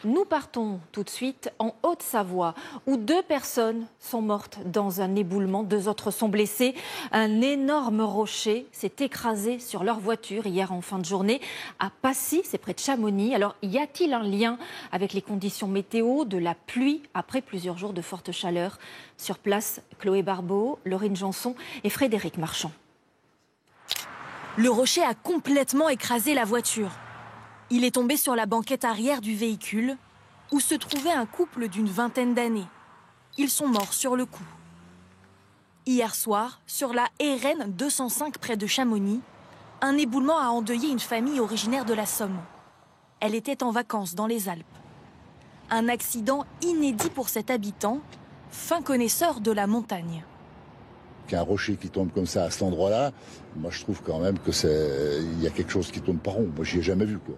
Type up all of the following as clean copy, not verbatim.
Nous partons tout de suite en Haute-Savoie, où 2 personnes sont mortes dans un éboulement, 2 autres sont blessées. Un énorme rocher s'est écrasé sur leur voiture hier en fin de journée à Passy, c'est près de Chamonix. Alors, y a-t-il un lien avec les conditions météo, de la pluie après plusieurs jours de forte chaleur? Sur place, Chloé Barbeau, Laurine Janson et Frédéric Marchand. Le rocher a complètement écrasé la voiture. Il est tombé sur la banquette arrière du véhicule, où se trouvait un couple d'une vingtaine d'années. Ils sont morts sur le coup. Hier soir, sur la RN 205 près de Chamonix, un éboulement a endeuillé une famille originaire de la Somme. Elle était en vacances dans les Alpes. Un accident inédit pour cet habitant, fin connaisseur de la montagne. Qu'un rocher qui tombe comme ça à cet endroit-là, moi je trouve quand même que il y a quelque chose qui tourne pas rond. Moi j'y ai jamais vu, quoi.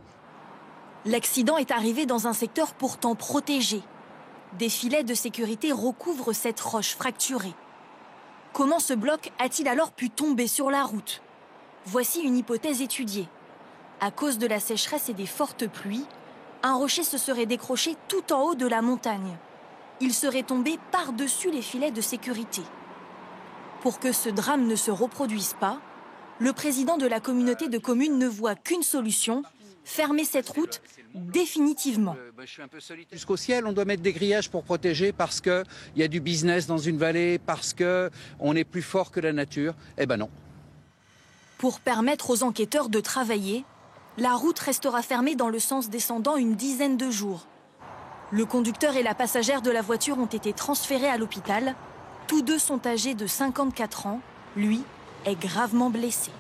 L'accident est arrivé dans un secteur pourtant protégé. Des filets de sécurité recouvrent cette roche fracturée. Comment ce bloc a-t-il alors pu tomber sur la route? Voici une hypothèse étudiée. À cause de la sécheresse et des fortes pluies, un rocher se serait décroché tout en haut de la montagne. Il serait tombé par-dessus les filets de sécurité. Pour que ce drame ne se reproduise pas, le président de la communauté de communes ne voit qu'une solution: fermer cette route définitivement. Jusqu'au ciel, on doit mettre des grillages pour protéger parce qu'il y a du business dans une vallée, parce qu'on est plus fort que la nature. Eh ben non. Pour permettre aux enquêteurs de travailler, la route restera fermée dans le sens descendant une dizaine de jours. Le conducteur et la passagère de la voiture ont été transférés à l'hôpital. Tous deux sont âgés de 54 ans. Lui est gravement blessé.